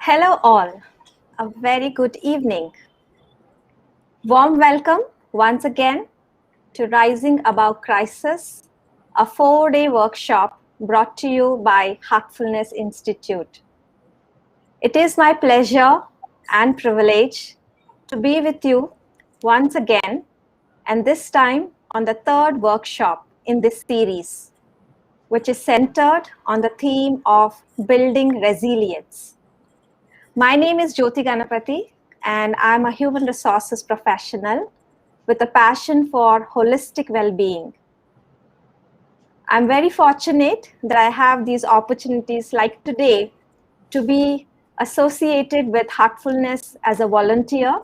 Hello all, a very good evening. Warm welcome once again to Rising Above Crisis, a 4-day workshop brought to you by Heartfulness Institute. It is my pleasure and privilege to be with you once again, and this time on the third workshop in this series, which is centered on the theme of building resilience. My name is Jyoti Ganapati, and I'm a human resources professional with a passion for holistic well-being. I'm very fortunate that I have these opportunities like today to be associated with Heartfulness as a volunteer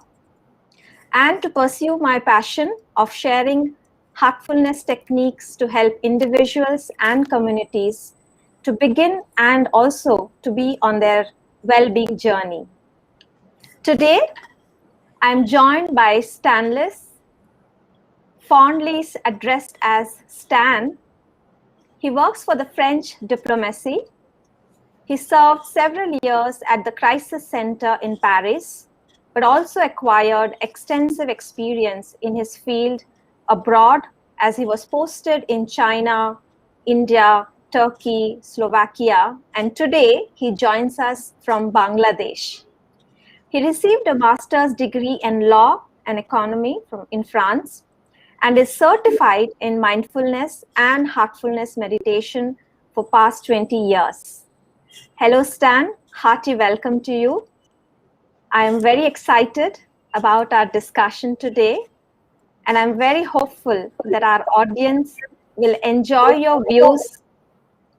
and to pursue my passion of sharing heartfulness techniques to help individuals and communities to begin and also to be on their well-being journey. Today, I'm joined by Stanless, fondly addressed as Stan. He works for the French diplomacy. He served several years at the Crisis Center in Paris, but also acquired extensive experience in his field abroad as he was posted in China, India, Turkey, Slovakia, and today he joins us from Bangladesh. He received a master's degree in law and economy in France and is certified in mindfulness and heartfulness meditation for past 20 years. Hello, Stan. Hearty welcome to you. I am very excited about our discussion today, and I'm very hopeful that our audience will enjoy your views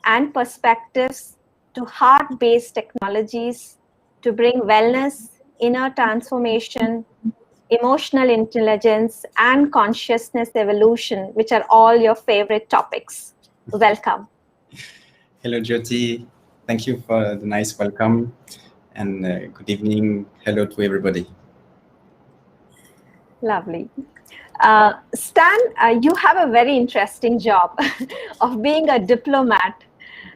and perspectives to heart-based technologies to bring wellness, inner transformation, emotional intelligence, and consciousness evolution, which are all your favorite topics. Welcome. Hello, Jyoti. Thank you for the nice welcome. And good evening. Hello to everybody. Lovely. Stan, you have a very interesting job of being a diplomat.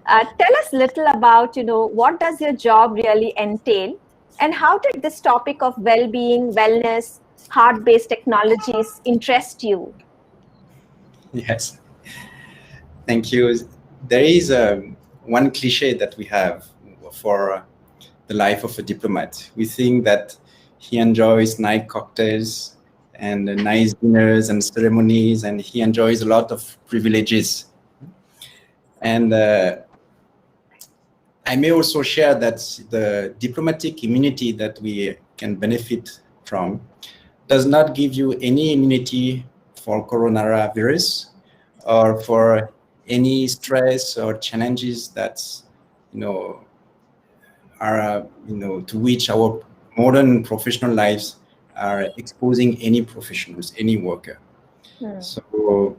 Tell us a little about, what does your job really entail? And how did this topic of well-being, wellness, heart-based technologies interest you? Yes. Thank you. There is one cliche that we have for the life of a diplomat. We think that he enjoys nice cocktails and nice dinners and ceremonies, and he enjoys a lot of privileges. And I may also share that the diplomatic immunity that we can benefit from does not give you any immunity for coronavirus or for any stress or challenges that, are, to which our modern professional lives are exposing any professionals, any worker. So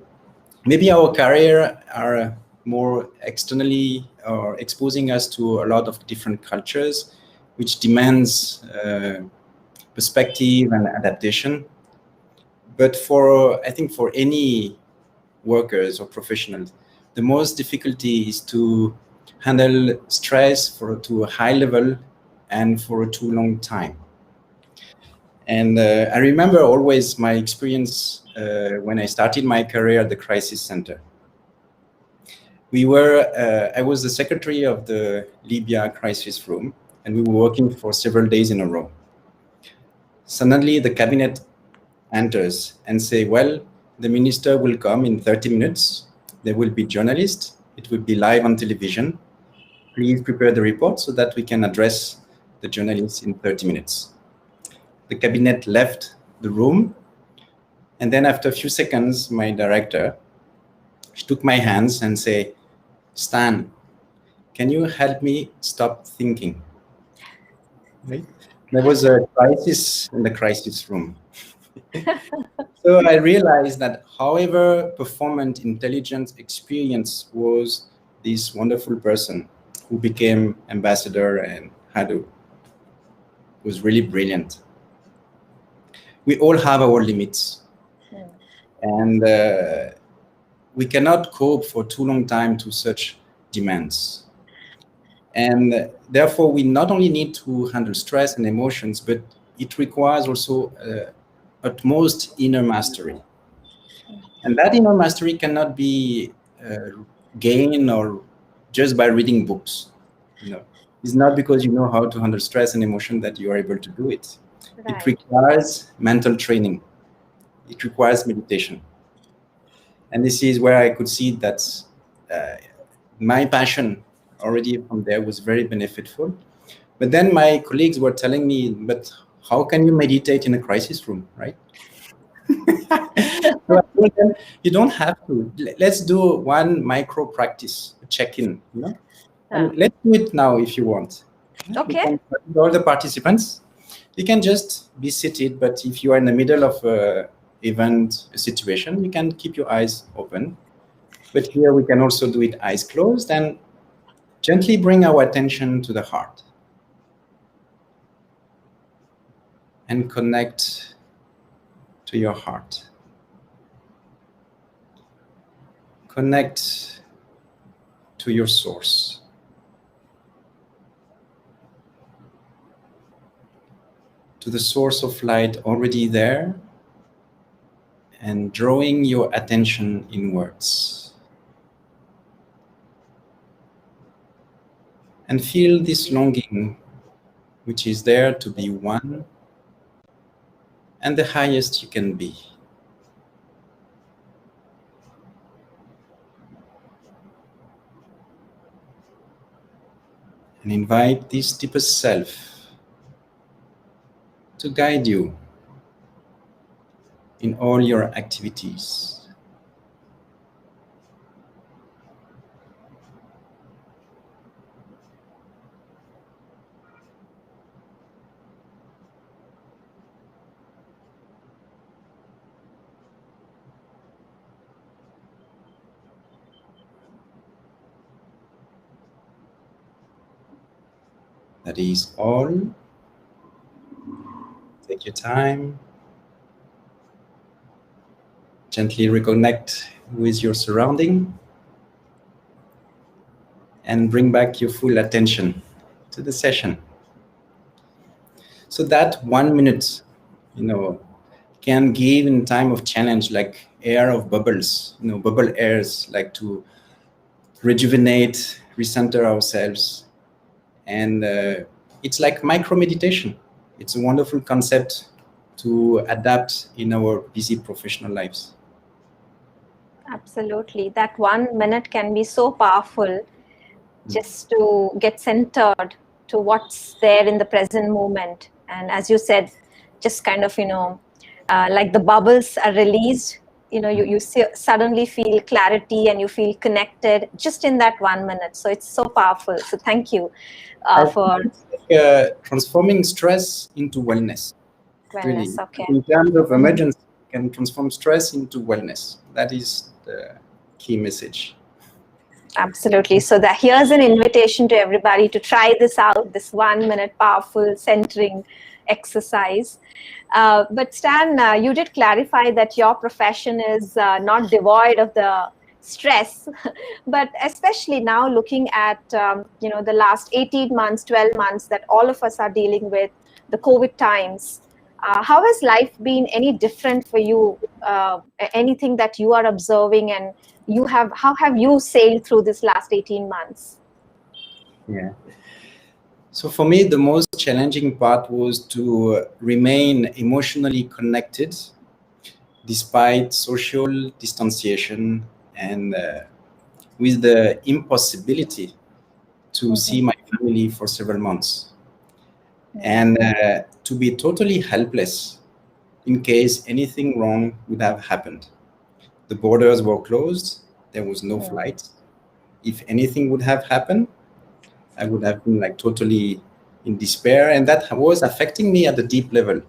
maybe our career are more externally or exposing us to a lot of different cultures, which demands perspective and adaptation. But I think for any workers or professionals, the most difficulty is to handle stress to a high level and for a too long time. And I remember always my experience when I started my career at the Crisis Center. I was the secretary of the Libya crisis room, and we were working for several days in a row. Suddenly, the cabinet enters and say, well, the minister will come in 30 minutes. There will be journalists. It will be live on television. Please prepare the report so that we can address the journalists in 30 minutes. The cabinet left the room. And then after a few seconds, my director, she took my hands and said, Stan, can you help me stop thinking? Right? There was a crisis in the crisis room. So I realized that however performant, intelligent, experience was this wonderful person who became ambassador and was really brilliant. We all have our limits. And we cannot cope for too long time to such demands. And therefore, we not only need to handle stress and emotions, but it requires also utmost inner mastery. And that inner mastery cannot be gained or just by reading books. It's not because you know how to handle stress and emotion that you are able to do it. Right. It requires mental training. It requires meditation. And this is where I could see that my passion already from there was very beneficial. But then my colleagues were telling me, but how can you meditate in a crisis room, right? So I told them, you don't have to. Let's do one micro practice, check-in, and let's do it now if you want. Okay. All the participants, you can just be seated, but if you are in the middle of a event, a situation, you can keep your eyes open. But here we can also do it eyes closed and gently bring our attention to the heart and connect to your heart. Connect to your source. To the source of light already there, and drawing your attention inwards. And feel this longing, which is there to be one and the highest you can be. And invite this deepest self to guide you in all your activities. That is all. Take your time. Gently reconnect with your surrounding and bring back your full attention to the session. So that 1 minute, can give in time of challenge like air of bubbles, bubble airs, like to rejuvenate, recenter ourselves. And it's like micro meditation. It's a wonderful concept to adapt in our busy professional lives. Absolutely. That 1 minute can be so powerful just to get centered to what's there in the present moment. And as you said, just kind of, like the bubbles are released, you suddenly feel clarity and you feel connected just in that 1 minute. So it's so powerful. So thank you for transforming stress into wellness. wellness. Really, Okay. in terms of emergency, can transform stress into wellness. That is the key message. Absolutely. So that here's an invitation to everybody to try this out, this 1 minute powerful centering exercise. But Stan, you did clarify that your profession is not devoid of the stress, but especially now looking at, the last 18 months, 12 months that all of us are dealing with, the COVID times. How has life been any different for you? Anything that you are observing, and how have you sailed through this last 18 months? Yeah. So for me, the most challenging part was to remain emotionally connected despite social distanciation and with the impossibility to see my family for several months. And to be totally helpless in case anything wrong would have happened. The borders were closed. There was no flight. If anything would have happened, I would have been like totally in despair. And that was affecting me at a deep level.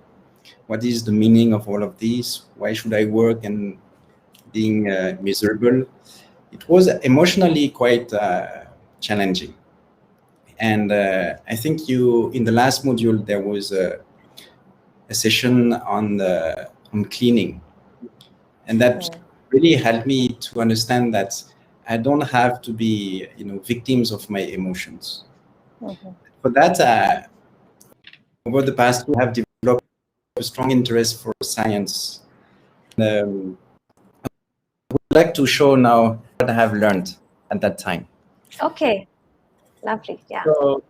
What is the meaning of all of this? Why should I work and being miserable? It was emotionally quite challenging. And I think in the last module, there was a session on cleaning. And that really helped me to understand that I don't have to be, victims of my emotions. For that, over the past year, I have developed a strong interest for science. I would like to show now what I have learned at that time. Okay, lovely. Yeah. So,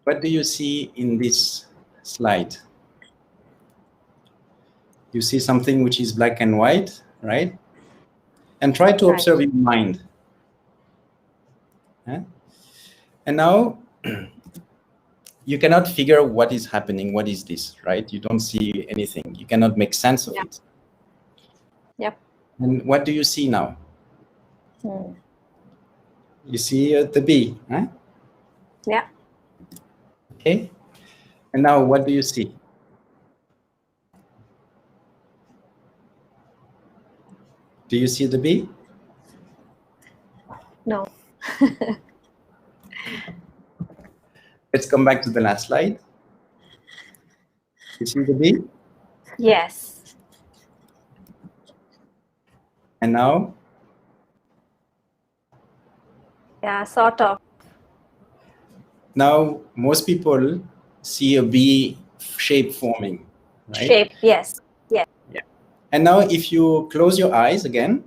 what do you see in this slide? You see something which is black and white, right? And try to observe your mind. Yeah? And now you cannot figure what is happening. What is this, right? You don't see anything. You cannot make sense of it. Yep. And what do you see now? You see the bee, huh? Yeah. Okay. And now what do you see? Do you see the bee? No. Let's come back to the last slide. You see the bee? Yes. And now? Yeah, sort of. Now, most people see a bee shape forming, right? Shape, yes. Yes. Yeah. And now if you close your eyes again,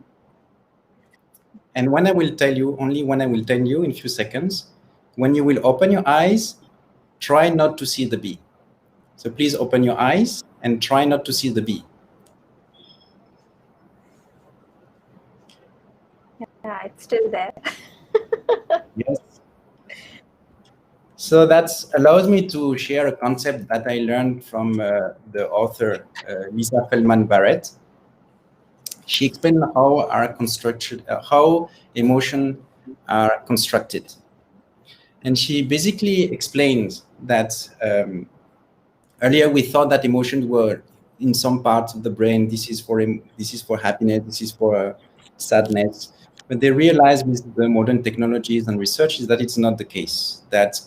and when I will tell you, only when I will tell you in a few seconds, when you will open your eyes, try not to see the bee. So please open your eyes and try not to see the bee. Yeah, it's still there. Yes. So that allows me to share a concept that I learned from the author, Lisa Feldman Barrett. She explained how how emotions are constructed. And she basically explains that earlier we thought that emotions were in some parts of the brain. This is for happiness, this is for sadness. But they realized with the modern technologies and research is that it's not the case, that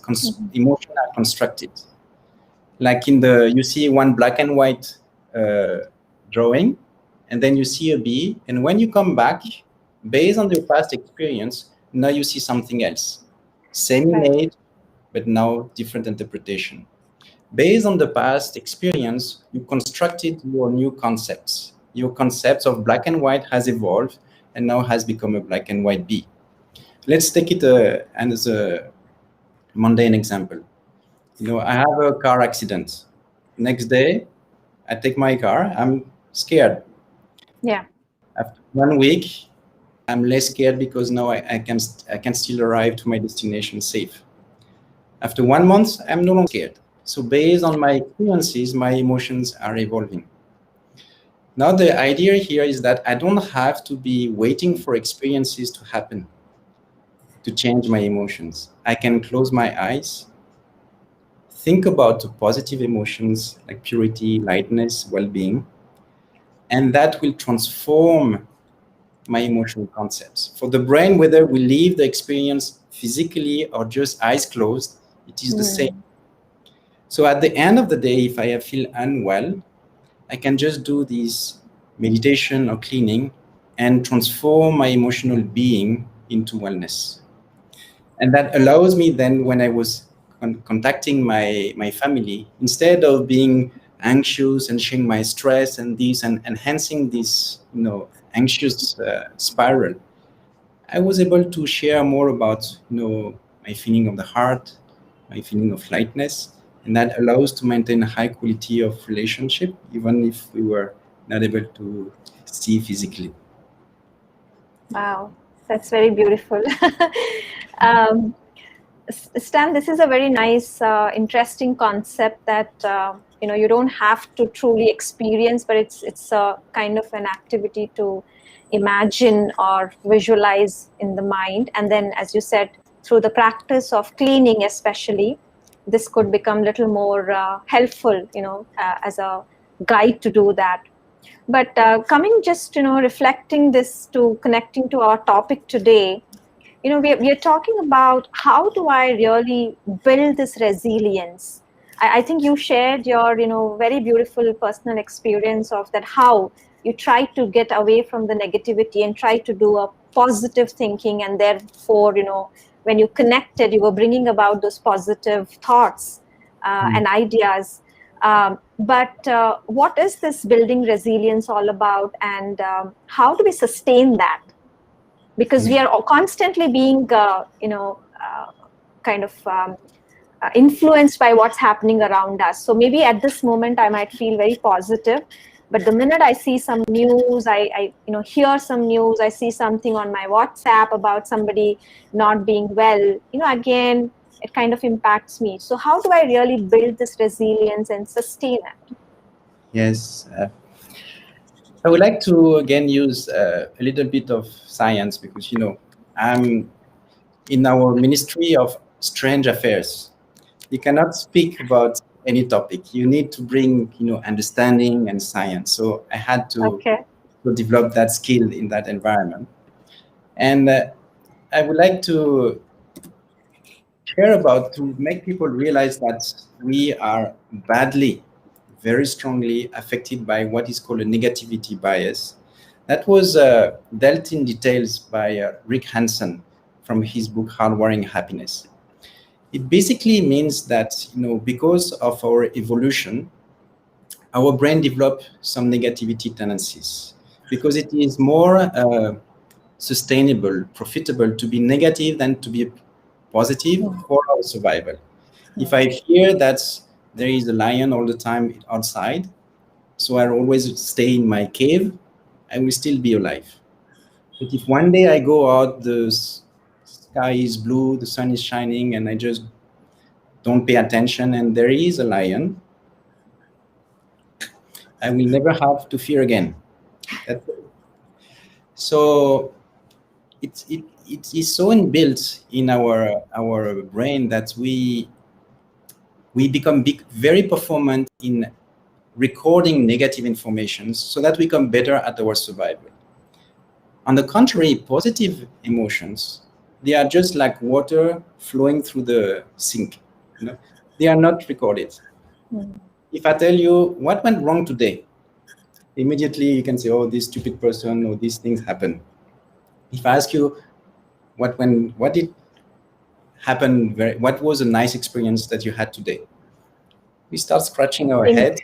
emotions are constructed. Like you see one black and white drawing, and then you see a bee, and when you come back, based on your past experience, now you see something else. Same image, but now different interpretation. Based on the past experience, you constructed your new concepts. Your concepts of black and white has evolved and now has become a black and white bee. Let's take it as a mundane example. I have a car accident. Next day, I take my car, I'm scared. Yeah. After 1 week, I'm less scared because now I can still arrive to my destination safe. After 1 month, I'm no longer scared. So based on my experiences, my emotions are evolving. Now the idea here is that I don't have to be waiting for experiences to happen to change my emotions. I can close my eyes, think about the positive emotions like purity, lightness, well-being, and that will transform my emotional concepts. For the brain, whether we leave the experience physically or just eyes closed, it is the same. So at the end of the day, if I feel unwell, I can just do this meditation or cleaning and transform my emotional being into wellness. And that allows me then, when I was contacting my family, instead of being anxious and sharing my stress and this and enhancing this anxious spiral, I was able to share more about my feeling of the heart, my feeling of lightness, and that allows to maintain a high quality of relationship, even if we were not able to see physically. Wow, that's very beautiful. Stan, this is a very nice, interesting concept that you don't have to truly experience, but it's a kind of an activity to imagine or visualize in the mind, and then, as you said, through the practice of cleaning, especially, this could become a little more helpful, as a guide to do that. But coming just, reflecting this to connecting to our topic today, we are talking about how do I really build this resilience. I think you shared your, very beautiful personal experience of that, how you try to get away from the negativity and try to do a positive thinking, and therefore, when you connected, you were bringing about those positive thoughts and ideas. But what is this building resilience all about, and how do we sustain that? Because we are constantly being, kind of influenced by what's happening around us. So maybe at this moment I might feel very positive, but the minute I see some news, I hear some news, I see something on my WhatsApp about somebody not being well, again, it kind of impacts me. So how do I really build this resilience and sustain it? Yes. I would like to again use a little bit of science because, I'm in our Ministry of Strange Affairs. You cannot speak about any topic. You need to bring, understanding and science. So I had to develop that skill in that environment. And I would like to share about to make people realize that we are very strongly affected by what is called a negativity bias. That was dealt in details by Rick Hansen from his book Hardwiring Happiness. It basically means that, because of our evolution, our brain developed some negativity tendencies because it is more sustainable, profitable to be negative than to be positive for our survival. If I fear that there is a lion all the time outside, so I always stay in my cave, I will still be alive. But if one day I go out, the sky is blue, the sun is shining, and I just don't pay attention, and there is a lion, I will never have to fear again. So it is so inbuilt in our brain that we become very performant in recording negative information so that we become better at our survival. On the contrary, positive emotions, they are just like water flowing through the sink. They are not recorded. If I tell you what went wrong today, immediately you can say, oh, this stupid person or these things happen. If I ask you what did happen, what was a nice experience that you had today, we start scratching our head,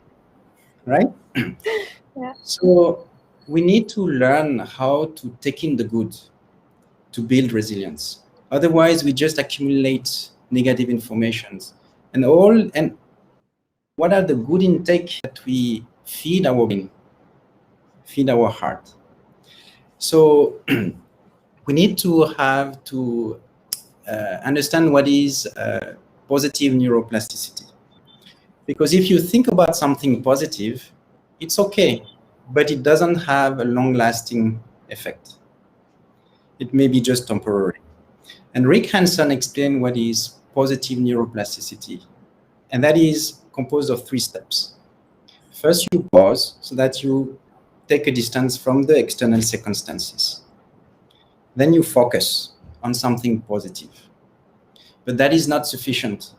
right? Yeah. So we need to learn how to take in the good to build resilience. Otherwise, we just accumulate negative informations. And what are the good intake that we feed our brain, feed our heart? So we need to have to understand what is positive neuroplasticity. Because if you think about something positive, it's okay, but it doesn't have a long-lasting effect. It may be just temporary. And Rick Hansen explained what is positive neuroplasticity. And that is composed of 3 steps. First, you pause so that you take a distance from the external circumstances. Then you focus on something positive. But that is not sufficient.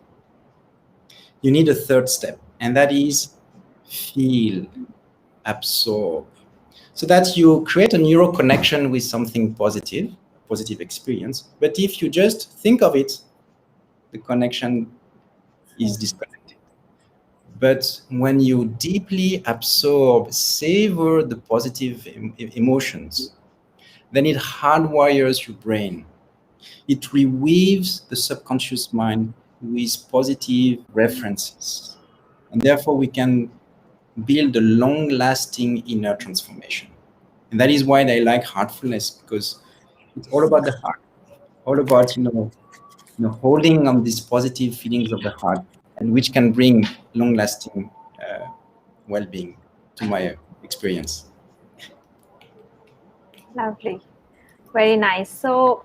You need a 3rd step, and that is feel, absorb, so that you create a neural connection with something positive experience. But if you just think of it, the connection is disconnected. But when you deeply absorb, savor the positive emotions, then it hardwires your brain. It reweaves the subconscious mind with positive references. And therefore, we can build a long-lasting inner transformation. And that is why I like heartfulness, because it's all about the heart, all about holding on these positive feelings of the heart, and which can bring long-lasting well-being to my experience. Lovely. Very nice. So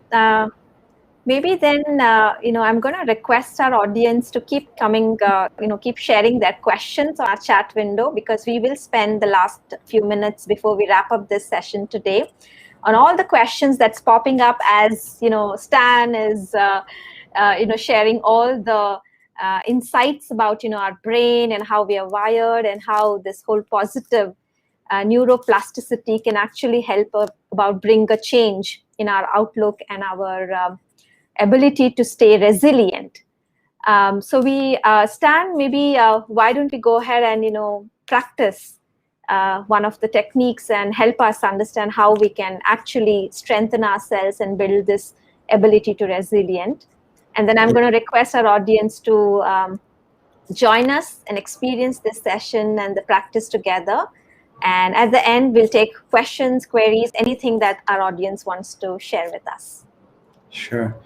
maybe then, I'm going to request our audience to keep coming, keep sharing their questions on our chat window, because we will spend the last few minutes before we wrap up this session today on all the questions that's popping up as, Stan is, sharing all the insights about, our brain and how we are wired and how this whole positive neuroplasticity can actually help about bring a change in our outlook and our ability to stay resilient. So we Stan, maybe why don't we go ahead and practice one of the techniques and help us understand how we can actually strengthen ourselves and build this ability to resilient. And then I'm going to request our audience to join us and experience this session and the practice together. And at the end, we'll take questions, queries, anything that our audience wants to share with us. Sure.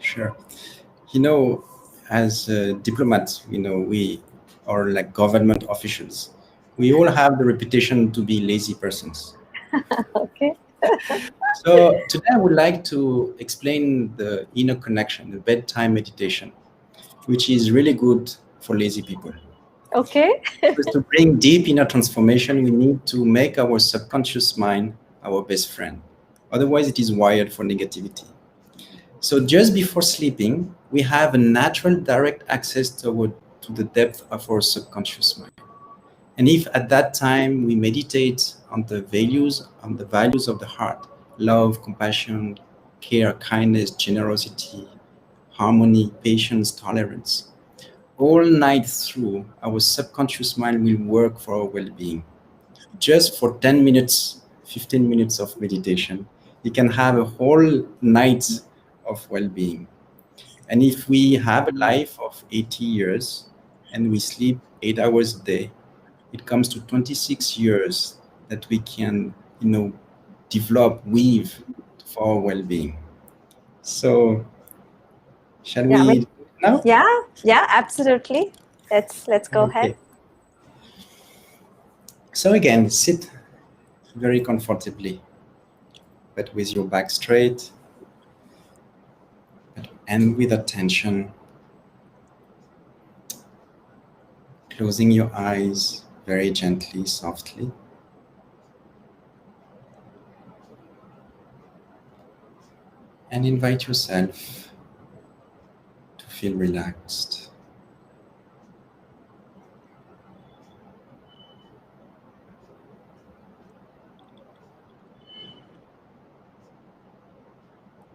As diplomats, we are like government officials. We all have the reputation to be lazy persons. Okay. So today I would like to explain the inner connection, the bedtime meditation, which is really good for lazy people. Okay. Because to bring deep inner transformation, we need to make our subconscious mind our best friend. Otherwise, it is wired for negativity. So just before sleeping, we have a natural direct access to the depth of our subconscious mind. And if at that time we meditate on the values of the heart, love, compassion, care, kindness, generosity, harmony, patience, tolerance, all night through, our subconscious mind will work for our well-being. Just for 10 minutes, 15 minutes of meditation, you can have a whole night of well-being. And if we have a life of 80 years and we sleep 8 hours a day, it comes to 26 years that we can, develop, weave for our well-being. So, shall Yeah, we now? yeah, absolutely. Let's go ahead. Okay. So again, sit very comfortably, but with your back straight and with attention, closing your eyes very gently, softly. And invite yourself to feel relaxed.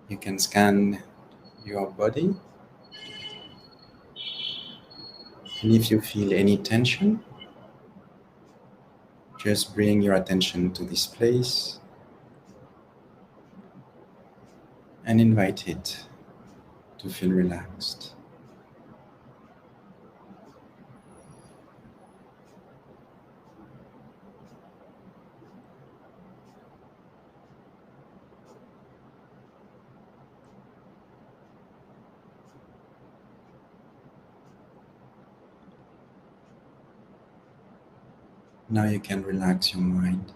You can scan your body. And if you feel any tension, just bring your attention to this place and invite it to feel relaxed. Now you can relax your mind.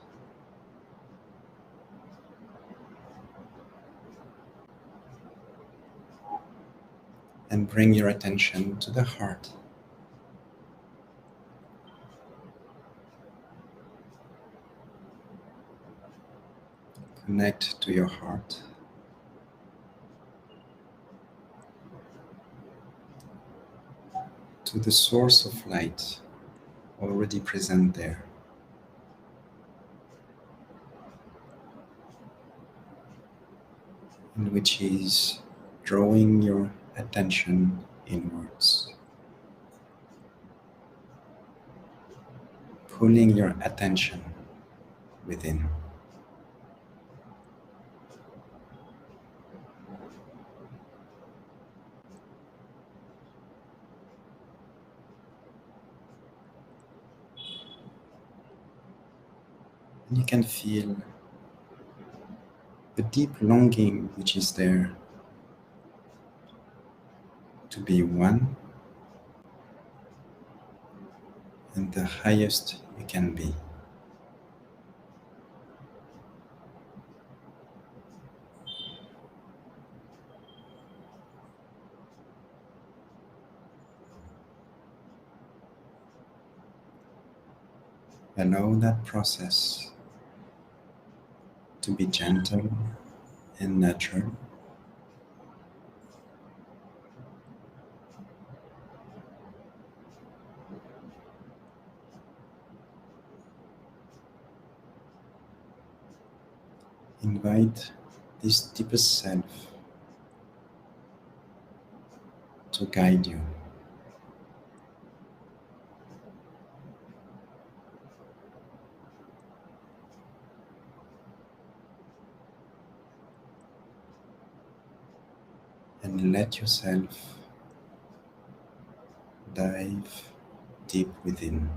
And bring your attention to the heart. Connect to your heart. To the source of light already present there. And which is drawing your attention inwards. Pulling your attention within. And you can feel the deep longing which is there to be one and the highest you can be. Allow that process to be gentle and natural. Invite this deepest self to guide you. And let yourself dive deep within.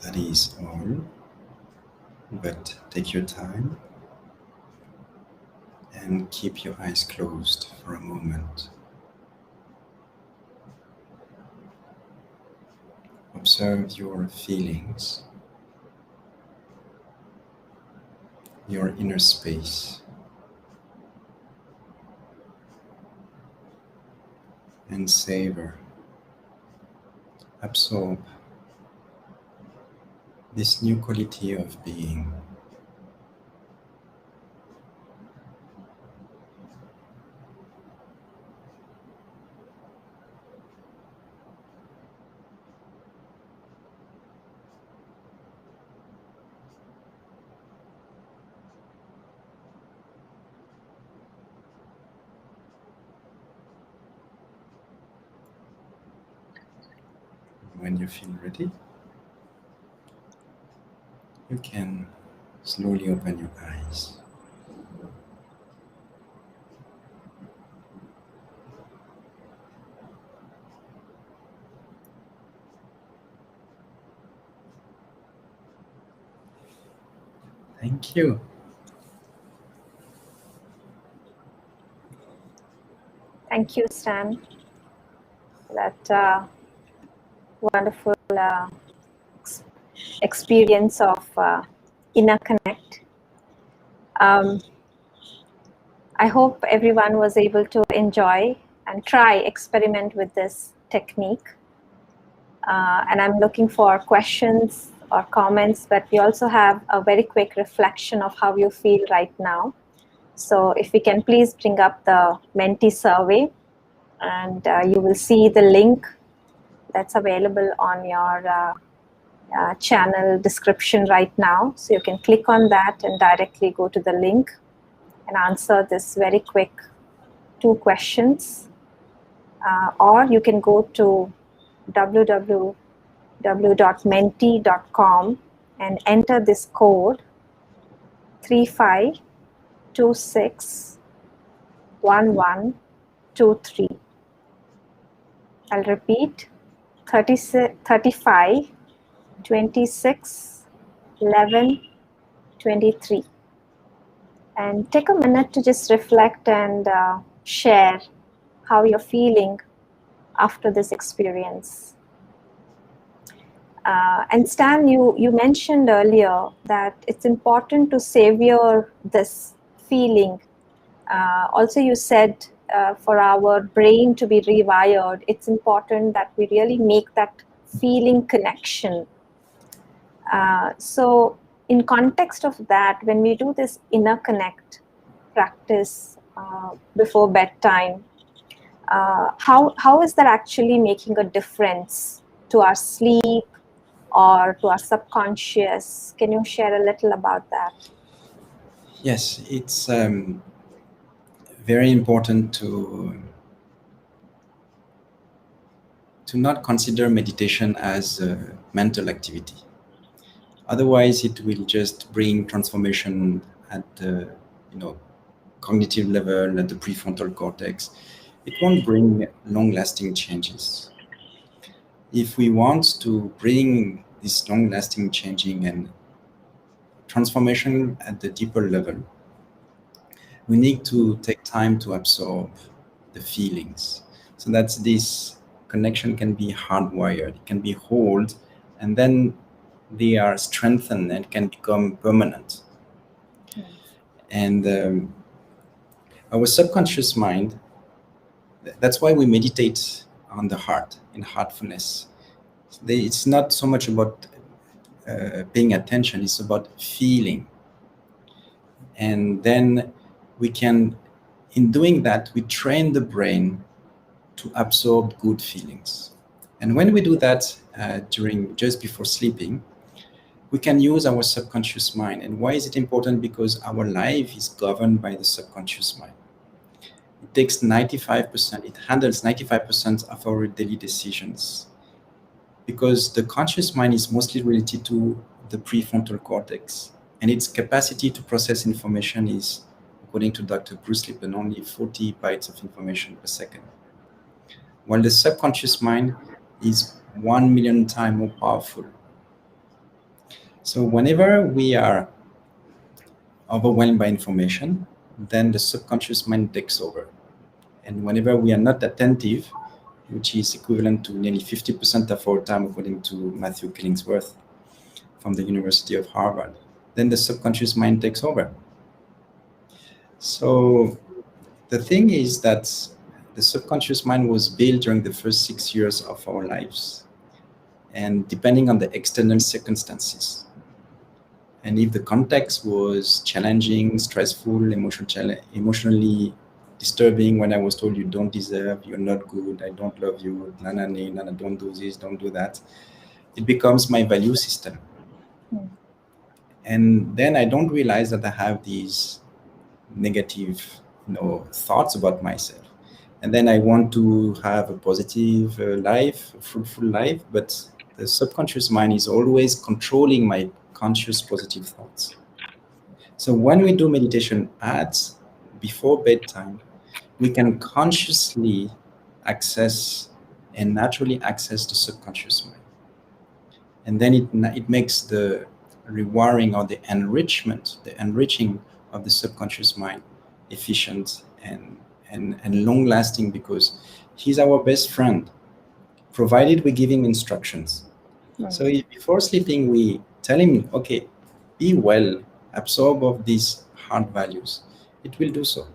That is all. But take your time and keep your eyes closed for a moment. Observe your feelings, your inner space, and savor, absorb this new quality of being. When you feel ready, you can slowly open your eyes. Thank you. Thank you, Stan. That wonderful experience of inner connect. I hope everyone was able to enjoy and try experiment with this technique. And I'm looking for questions or comments, but we also have a very quick reflection of how you feel right now. So if we can please bring up the Menti survey, and you will see the link that's available on your channel description right now. So you can click on that and directly go to the link and answer this very quick 2 questions. Or you can go to www.menti.com and enter this code 35261123. I'll repeat 35 26 11 23. And take a minute to just reflect and share how you're feeling after this experience. And Stan, you mentioned earlier that it's important to savor this feeling. Also, you said for our brain to be rewired, it's important that we really make that feeling connection. So in context of that, when we do this inner connect practice before bedtime, how is that actually making a difference to our sleep or to our subconscious? Can you share a little about that? Yes, it's very important to not consider meditation as a mental activity. Otherwise, it will just bring transformation at the cognitive level, at the prefrontal cortex. It won't bring long-lasting changes. If we want to bring this long-lasting changing and transformation at the deeper level, we need to take time to absorb the feelings. So that's this connection can be hardwired, it can be held, and then they are strengthened and can become permanent. And our subconscious mind, that's why we meditate on the heart, in heartfulness. It's not so much about paying attention, it's about feeling. And then we can, in doing that, we train the brain to absorb good feelings. And when we do that just before sleeping, we can use our subconscious mind. And why is it important? Because our life is governed by the subconscious mind. It takes 95%, it handles 95% of our daily decisions, because the conscious mind is mostly related to the prefrontal cortex, and its capacity to process information is, according to Dr. Bruce Lipton, only 40 bytes of information per second. While the subconscious mind is 1 million times more powerful. So whenever we are overwhelmed by information, then the subconscious mind takes over. And whenever we are not attentive, which is equivalent to nearly 50% of our time, according to Matthew Killingsworth from the University of Harvard, then the subconscious mind takes over. So the thing is that the subconscious mind was built during the first 6 years of our lives, and depending on the external circumstances. And if the context was challenging, stressful, emotionally disturbing, when I was told you don't deserve, you're not good, I don't love you, nana, don't do this, don't do that, it becomes my value system. And then I don't realize that I have these negative, thoughts about myself. And then I want to have a positive life, a fruitful life, but the subconscious mind is always controlling my conscious positive thoughts. So when we do meditation before bedtime, we can consciously access and naturally access the subconscious mind. And then it makes the rewiring or the enriching of the subconscious mind efficient and long lasting, because he's our best friend, provided we give him instructions. So if before sleeping we tell him, okay, be well, absorb of these heart values, it will do so.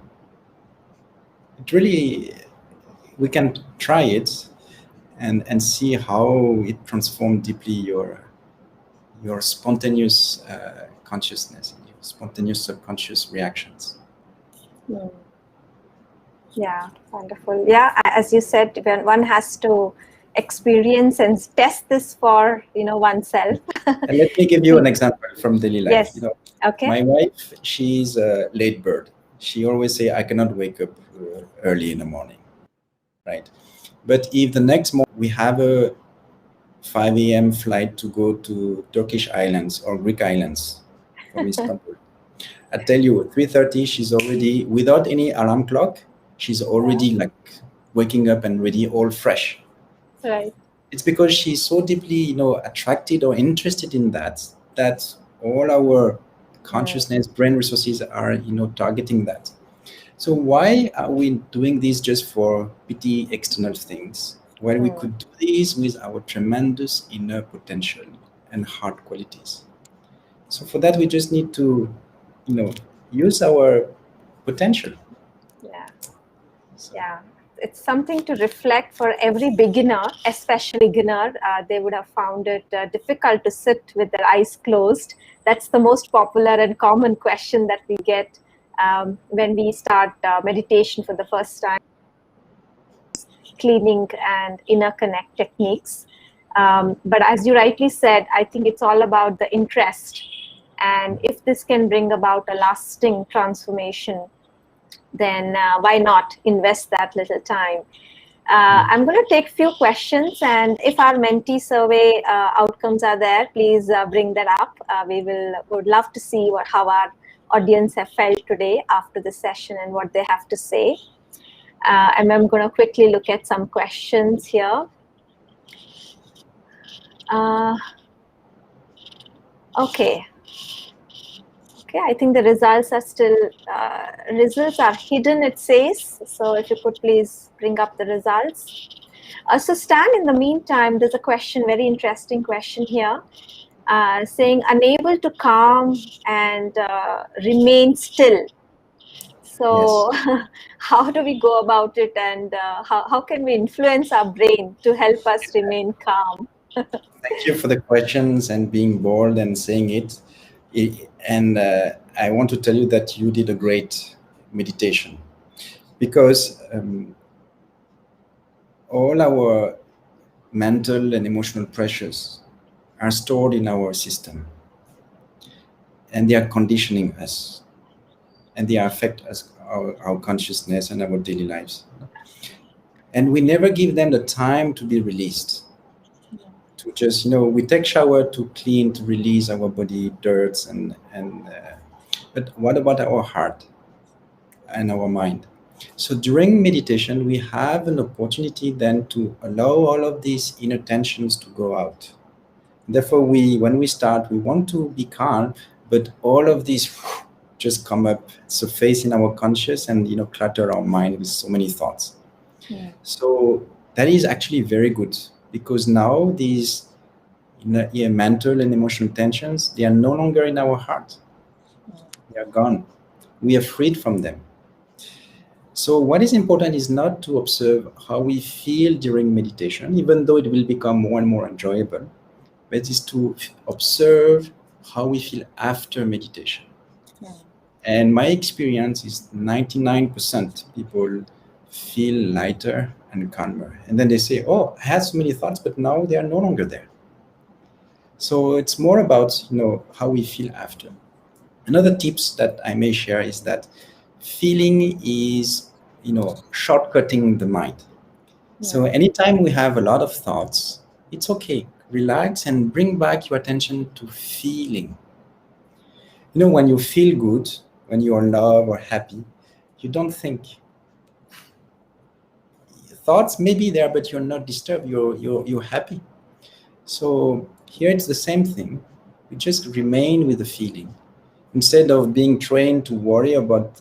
It really, we can try it and see how it transforms deeply your spontaneous consciousness, your spontaneous subconscious reactions. Yeah, wonderful. Yeah, as you said, when one has to experience and test this for oneself. And let me give you an example from daily life. Yes. Okay. My wife, she's a late bird. She always say, I cannot wake up early in the morning, right? But if the next morning we have a 5 a.m. flight to go to Turkish islands or Greek islands from Istanbul, I tell you, 3:30, she's already, without any alarm clock, she's already like waking up and ready, all fresh. Right. It's because she's so deeply, attracted or interested in that all our consciousness, brain resources are, targeting that. So why are we doing this just for petty external things, where we could do this with our tremendous inner potential and heart qualities? So for that, we just need to, use our potential. Yeah, it's something to reflect for every beginner, especially beginner. They would have found it difficult to sit with their eyes closed. That's the most popular and common question that we get when we start meditation for the first time. Cleaning and inner connect techniques. But as you rightly said, I think it's all about the interest. And if this can bring about a lasting transformation, then why not invest that little time? I'm going to take a few questions, and if our Menti survey outcomes are there, please bring that up. Would love to see how our audience have felt today after the session and what they have to say. And I'm going to quickly look at some questions here. Okay, I think the results are still, results are hidden, it says. So if you could please bring up the results. So Stan, in the meantime, there's a question, very interesting question here, saying unable to calm and remain still. So yes. How do we go about it, and how can we influence our brain to help us remain calm? Thank you for the questions and being bold and saying it. And I want to tell you that you did a great meditation, because all our mental and emotional pressures are stored in our system, and they are conditioning us, and they affect us, our consciousness and our daily lives. And we never give them the time to be released. To just, we take shower to clean, to release our body dirts but what about our heart and our mind? So during meditation, we have an opportunity then to allow all of these inner tensions to go out, Therefore, when we start, we want to be calm, but all of these just come up, surface in our conscious, and clutter our mind with so many thoughts. So that is actually very good, because now these mental and emotional tensions, they are no longer in our heart. They are gone. We are freed from them. So what is important is not to observe how we feel during meditation, even though it will become more and more enjoyable, but is to observe how we feel after meditation. And my experience is 99% people feel lighter and calmer. And then they say, oh, I had so many thoughts, but now they are no longer there. So it's more about, how we feel after. Another tips that I may share is that feeling is, shortcutting the mind. So anytime we have a lot of thoughts, it's okay. Relax and bring back your attention to feeling. When you feel good, when you are in love or happy, you don't think. Thoughts may be there, but you're not disturbed. You're happy. So here it's the same thing. You just remain with the feeling. Instead of being trained to worry about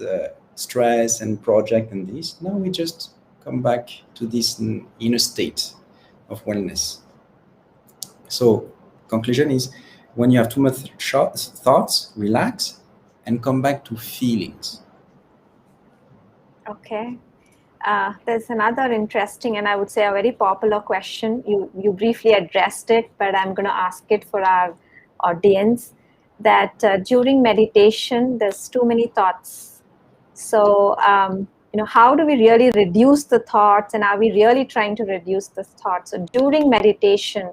stress and project and this, now we just come back to this inner state of wellness. So conclusion is, when you have too much thoughts, relax and come back to feelings. Okay. There's another interesting and I would say a very popular question. You briefly addressed it, but I'm going to ask it for our audience, that during meditation, there's too many thoughts. So, how do we really reduce the thoughts, and are we really trying to reduce the thoughts? So during meditation,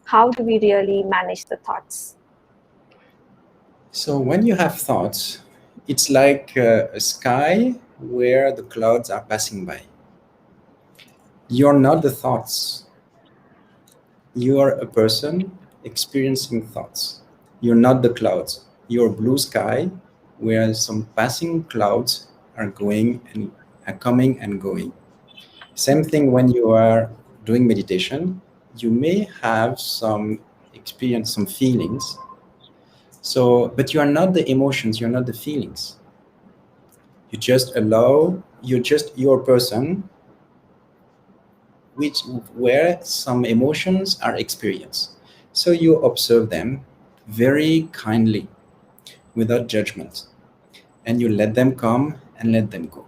how do we really manage the thoughts? So when you have thoughts, it's like a sky where the clouds are passing by. You're not the thoughts. You are a person experiencing thoughts. You're not the clouds. You're blue sky where some passing clouds are going and are coming and going. Same thing when you are doing meditation. You may have some experience, some feelings. So, but you are not the emotions, you're not the feelings. You just allow, you're just your person, where some emotions are experienced. So you observe them very kindly, without judgment, and you let them come and let them go.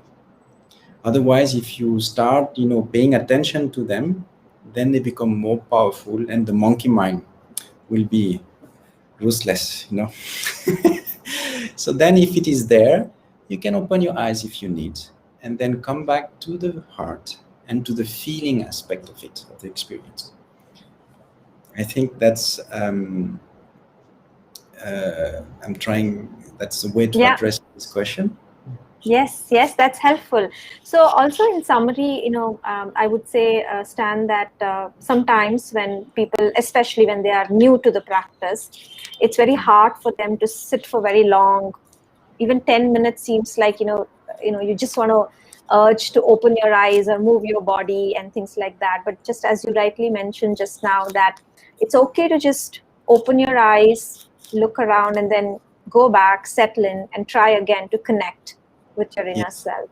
Otherwise, if you start, paying attention to them, then they become more powerful, and the monkey mind will be ruthless. So then if it is there, you can open your eyes if you need, and then come back to the heart and to the feeling aspect of it, of the experience. I think that's I'm trying, that's the way to address this question. Yes, that's helpful. So also in summary, I would say, Stan, that sometimes when people, especially when they are new to the practice, it's very hard for them to sit for very long. Even 10 minutes seems like, you just want to urge to open your eyes or move your body and things like that. But just as you rightly mentioned just now, that it's okay to just open your eyes, look around, and then go back, settle in, and try again to connect with your inner self.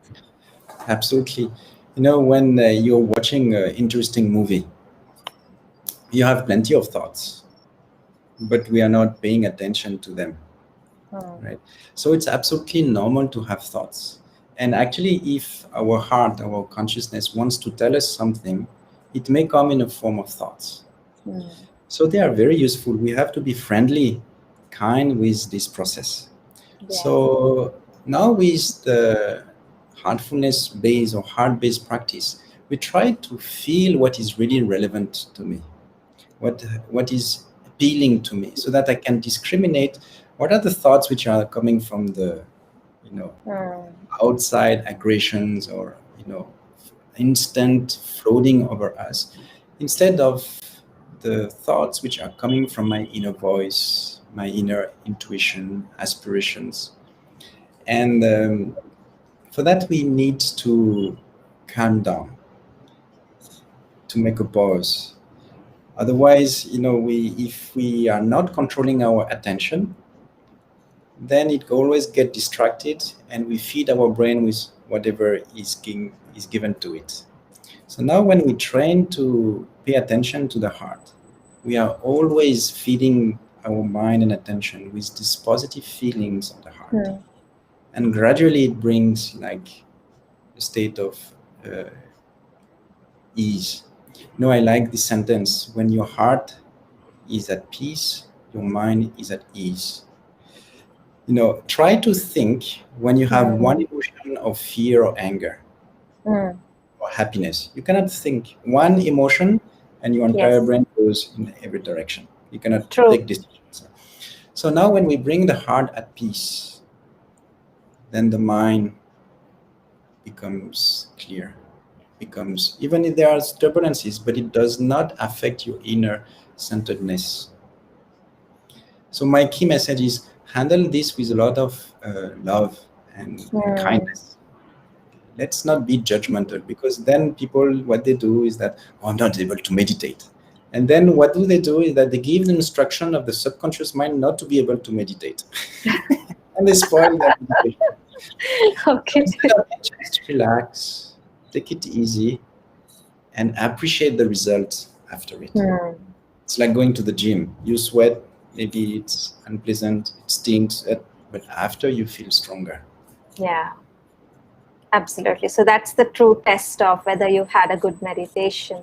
Absolutely. When you're watching an interesting movie, you have plenty of thoughts, but we are not paying attention to them. Right? So it's absolutely normal to have thoughts. And actually, if our heart, our consciousness wants to tell us something, it may come in a form of thoughts. So they are very useful. We have to be friendly, kind with this process. So now with the heartfulness based or heart based practice, we try to feel what is really relevant to me, what is appealing to me, so that I can discriminate what are the thoughts which are coming from the outside aggressions or instant floating over us, instead of the thoughts which are coming from my inner voice, my inner intuition, aspirations. And for that, we need to calm down, to make a pause, Otherwise, if we are not controlling our attention, then it always get distracted, and we feed our brain with whatever is given to it. So now when we train to pay attention to the heart, we are always feeding our mind and attention with these positive feelings of the heart. And gradually it brings like a state of ease. I like this sentence: when your heart is at peace, your mind is at ease. Try to think when you have one emotion of fear or anger or happiness. You cannot think one emotion and your entire brain goes in every direction. You cannot take decisions. So now when we bring the heart at peace, then the mind becomes clear, becomes, even if there are turbulences, but it does not affect your inner centeredness. So my key message is handle this with a lot of love and kindness. Let's not be judgmental, because then people, what they do is that, I'm not able to meditate. And then what do they do is that they give the instruction of the subconscious mind not to be able to meditate. And they spoil their meditation. Okay. Just relax, take it easy, and appreciate the results after it. It's like going to the gym. You sweat, maybe it's unpleasant, it stinks, but after you feel stronger. Yeah, absolutely. So that's the true test of whether you've had a good meditation.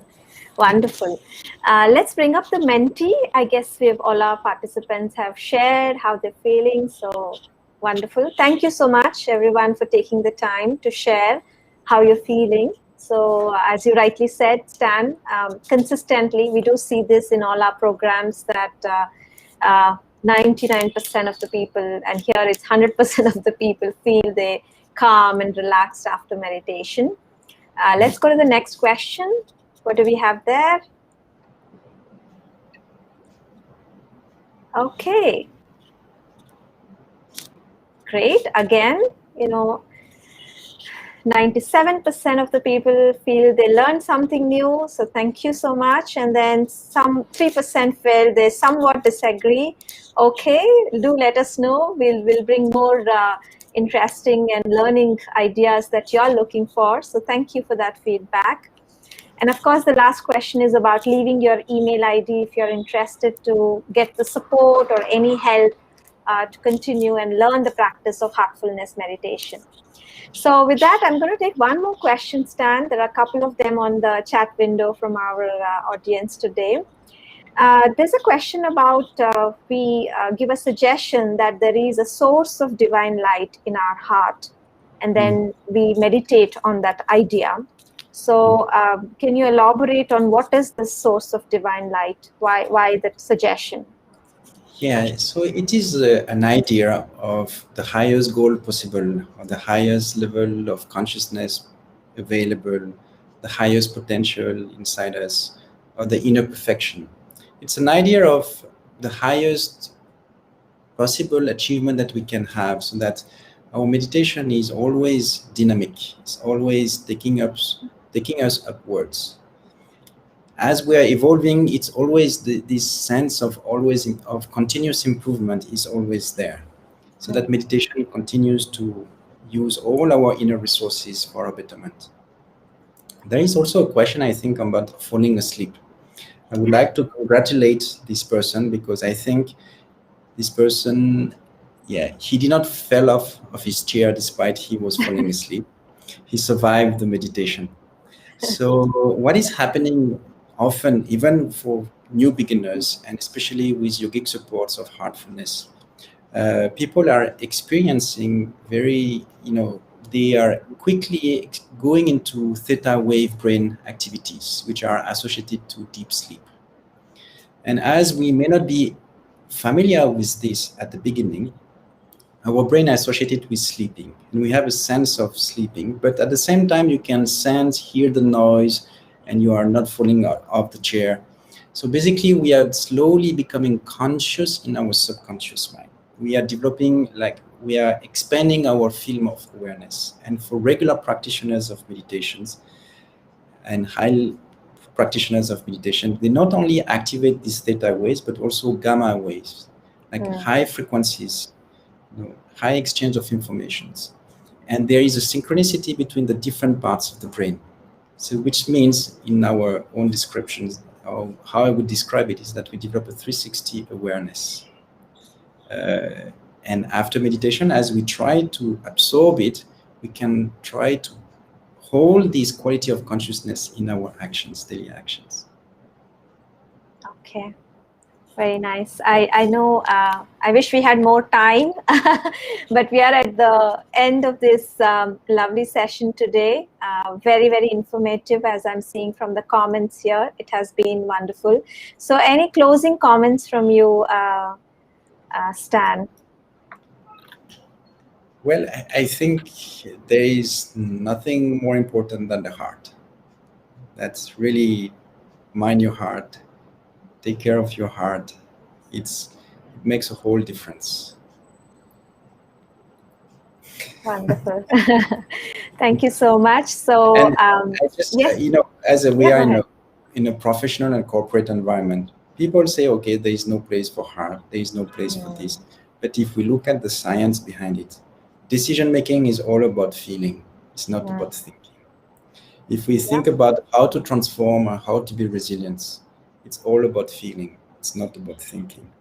Wonderful. Let's bring up the Menti. I guess all our participants have shared how they're feeling. So wonderful. Thank you so much, everyone, for taking the time to share how you're feeling. So as you rightly said, Stan, consistently, we do see this in all our programs that 99% of the people, and here it's 100% of the people, feel they calm and relaxed after meditation. Let's go to the next question. What do we have there? Okay. Great. Again, 97% of the people feel they learned something new. So thank you so much. And then some 3% feel they somewhat disagree. Okay, do let us know. We'll bring more interesting and learning ideas that you're looking for. So thank you for that feedback. And of course, the last question is about leaving your email ID if you're interested to get the support or any help to continue and learn the practice of heartfulness meditation. So with that, I'm going to take one more question, Stan. There are a couple of them on the chat window from our audience today. There's a question about we give a suggestion that there is a source of divine light in our heart, and then we meditate on that idea. So can you elaborate on what is the source of divine light? Why that suggestion? Yeah, so it is an idea of the highest goal possible, or the highest level of consciousness available, the highest potential inside us, or the inner perfection. It's an idea of the highest possible achievement that we can have, so that our meditation is always dynamic. It's always taking us upwards. As we are evolving, it's always this sense of continuous improvement is always there. So that meditation continues to use all our inner resources for our betterment. There is also a question, I think, about falling asleep. I would like to congratulate this person, because I think this person, he did not fall off of his chair despite he was falling asleep. He survived the meditation. So what is happening often, even for new beginners, and especially with yogic supports of heartfulness, people are experiencing they are quickly going into theta wave brain activities, which are associated to deep sleep. And as we may not be familiar with this at the beginning, our brain is associated with sleeping, and we have a sense of sleeping, but at the same time you can hear the noise, and you are not falling off the chair. So basically we are slowly becoming conscious in our subconscious mind. We are developing, we are expanding our film of awareness. And for regular practitioners of meditations and practitioners of meditation, they not only activate these theta waves, but also gamma waves, like high frequencies, high exchange of informations. And there is a synchronicity between the different parts of the brain. So which means in our own descriptions, or how I would describe it, is that we develop a 360 awareness. And after meditation, as we try to absorb it, we can try to hold this quality of consciousness in our actions, daily actions. Okay. Very nice. I know, I wish we had more time, but we are at the end of this lovely session today. Very, very informative, as I'm seeing from the comments here. It has been wonderful. So any closing comments from you, Stan? Well, I think there is nothing more important than the heart. That's really mind your heart. Take care of your heart. It makes a whole difference. Wonderful. Thank you so much. So, I just, yes. as we are in a professional and corporate environment, people say, okay, there is no place for heart, there is no place for this. But if we look at the science behind it, decision making is all about feeling. It's not about thinking. If we think about how to transform or how to be resilient, it's all about feeling. It's not about thinking.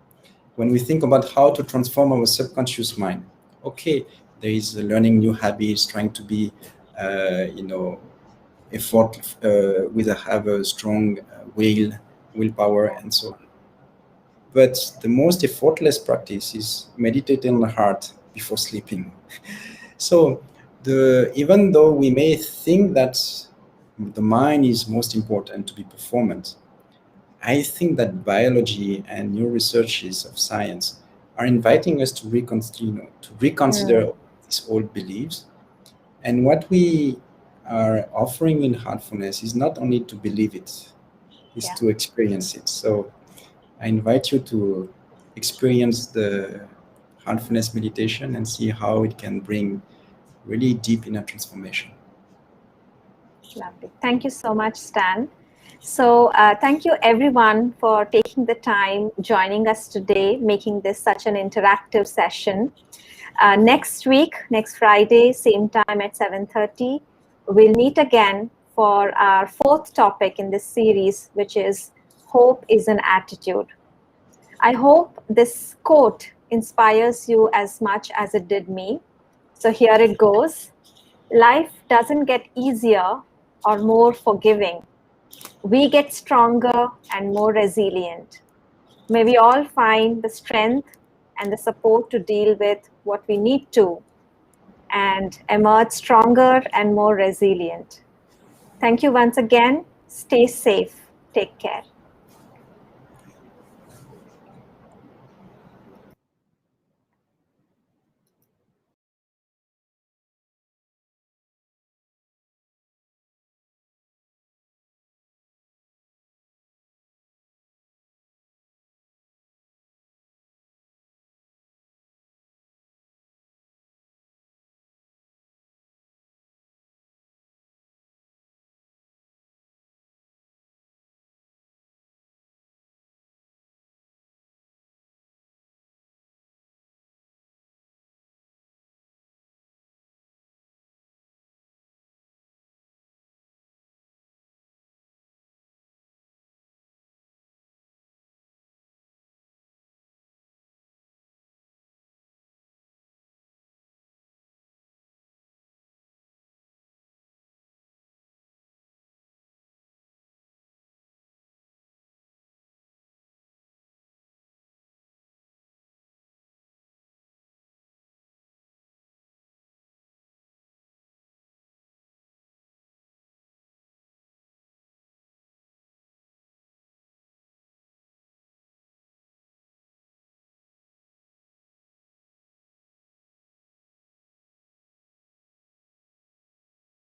When we think about how to transform our subconscious mind, okay, there is learning new habits, trying to be, effort have a strong willpower, and so on. But the most effortless practice is meditating on the heart before sleeping. So even though we may think that the mind is most important to be performant, I think that biology and new researches of science are inviting us to reconsider these old beliefs. And what we are offering in Heartfulness is not only to believe it, is to experience it. So I invite you to experience the Heartfulness meditation and see how it can bring really deep inner transformation. Lovely. Thank you so much, Stan. So thank you everyone for taking the time, joining us today, making this such an interactive session. Next week, next Friday, same time at 7:30, we'll meet again for our fourth topic in this series, which is Hope is an Attitude. I hope this quote inspires you as much as it did me. So here it goes. Life doesn't get easier or more forgiving. We get stronger and more resilient. May we all find the strength and the support to deal with what we need to and emerge stronger and more resilient. Thank you once again. Stay safe. Take care.